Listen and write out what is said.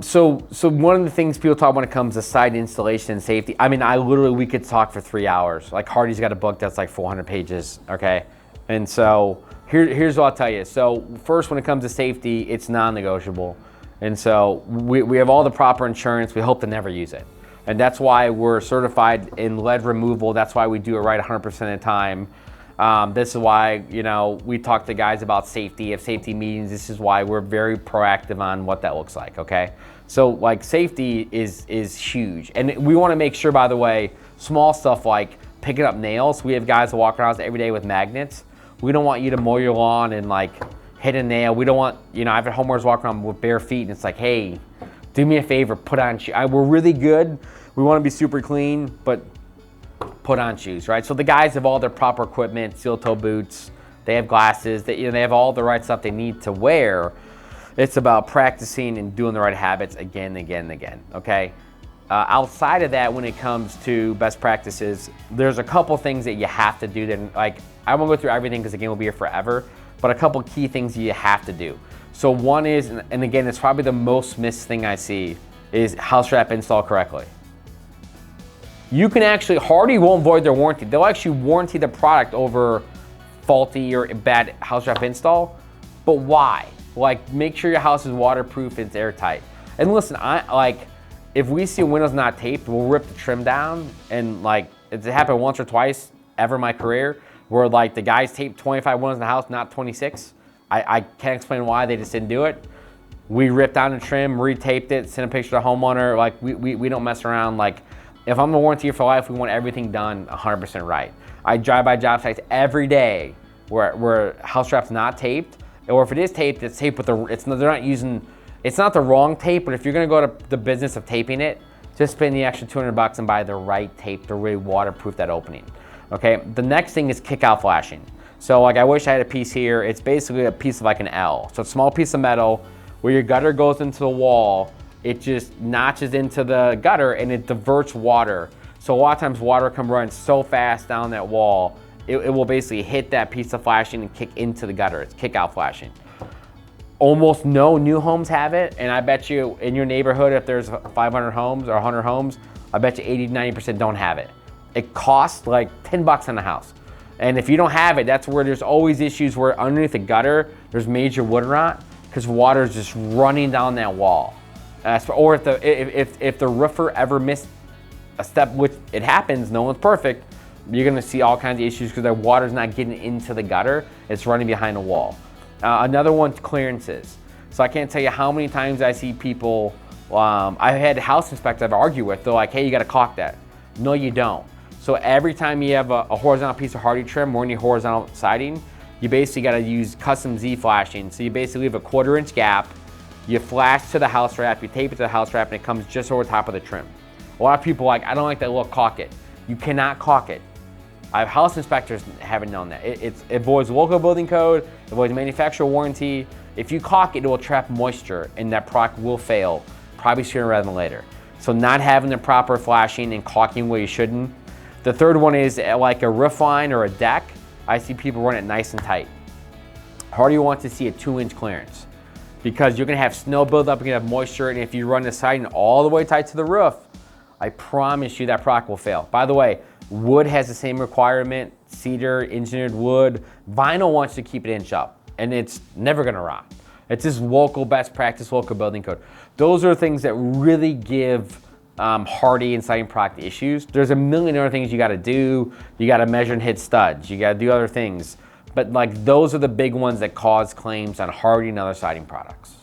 So one of the things people talk when it comes to site installation and safety, I mean, we could talk for 3 hours. Like Hardy's got a book that's like 400 pages, okay? And so here's what I'll tell you. So first, when it comes to safety, it's non-negotiable. And so we have all the proper insurance. We hope to never use it. And that's why we're certified in lead removal. That's why we do it right 100% of the time. This is why, we talk to guys about safety, have safety meetings. This is why we're very proactive on what that looks like, okay? So like safety is huge. And we want to make sure, by the way, small stuff like picking up nails. We have guys that walk around every day with magnets. We don't want you to mow your lawn and like hit a nail. We don't want, I've had homeowners walk around with bare feet and it's like, hey, do me a favor, put on shoes. We're really good. We want to be super clean, but put on shoes, right? So the guys have all their proper equipment, steel toe boots, they have glasses, they have all the right stuff they need to wear. It's about practicing and doing the right habits again, okay? Outside of that, when it comes to best practices, there's a couple things that you have to do that, like, I won't go through everything because again, we'll be here forever, but a couple key things you have to do. So one is, and again, it's probably the most missed thing I see, is house wrap install correctly. You can actually, Hardy won't void their warranty. They'll actually warranty the product over faulty or bad house wrap install. But why? Like, make sure your house is waterproof and it's airtight. And listen, if we see a window's not taped, we'll rip the trim down. And like, it's happened once or twice ever in my career, where like the guys taped 25 windows in the house, not 26. I can't explain why, they just didn't do it. We ripped down the trim, retaped it, sent a picture to the homeowner. Like, we don't mess around. Like, if I'm a warranty for life, we want everything done 100% right. I drive by job sites every day where house wrap's not taped, or if it is taped, it's taped with it's not the wrong tape, but if you're gonna go to the business of taping it, just spend the extra $200 and buy the right tape to really waterproof that opening, okay? The next thing is kickout flashing. So like, I wish I had a piece here. It's basically a piece of like an L. So a small piece of metal where your gutter goes into the wall, it just notches into the gutter and it diverts water. So a lot of times water can run so fast down that wall, it will basically hit that piece of flashing and kick into the gutter. It's kickout flashing. Almost no new homes have it, and I bet you in your neighborhood, if there's 500 homes or 100 homes, I bet you 80-90% don't have it. It costs like 10 bucks on the house. And if you don't have it, that's where there's always issues where underneath the gutter, there's major wood rot because water is just running down that wall. Or if the roofer ever missed a step, which it happens, no one's perfect, you're gonna see all kinds of issues because the water's not getting into the gutter, it's running behind the wall. Another one's clearances. So I can't tell you how many times I see people, I had house inspectors I've argued with, they're like, hey, you gotta caulk that. No, you don't. So every time you have a horizontal piece of Hardy trim or any horizontal siding, you basically gotta use custom Z flashing. So you basically leave a 1/4 inch gap, you flash to the house wrap, you tape it to the house wrap, and it comes just over top of the trim. A lot of people are like, I don't like that look, caulk it. You cannot caulk it. I have house inspectors haven't known that. It avoids local building code, it avoids manufacturer warranty. If you caulk it, it will trap moisture and that product will fail, probably sooner rather than later. So not having the proper flashing and caulking where you shouldn't. The third one is like a roof line or a deck. I see people run it nice and tight. Hardy wants to see a 2-inch clearance because you're gonna have snow buildup, you're gonna have moisture, and if you run the siding all the way tight to the roof, I promise you that product will fail. By the way, wood has the same requirement, cedar, engineered wood. Vinyl wants to keep it inch up, and it's never gonna rot. It's just local best practice, local building code. Those are things that really give Hardy and siding product issues. There's a million other things you gotta do. You gotta measure and hit studs. You gotta do other things. But like, those are the big ones that cause claims on Hardy and other siding products.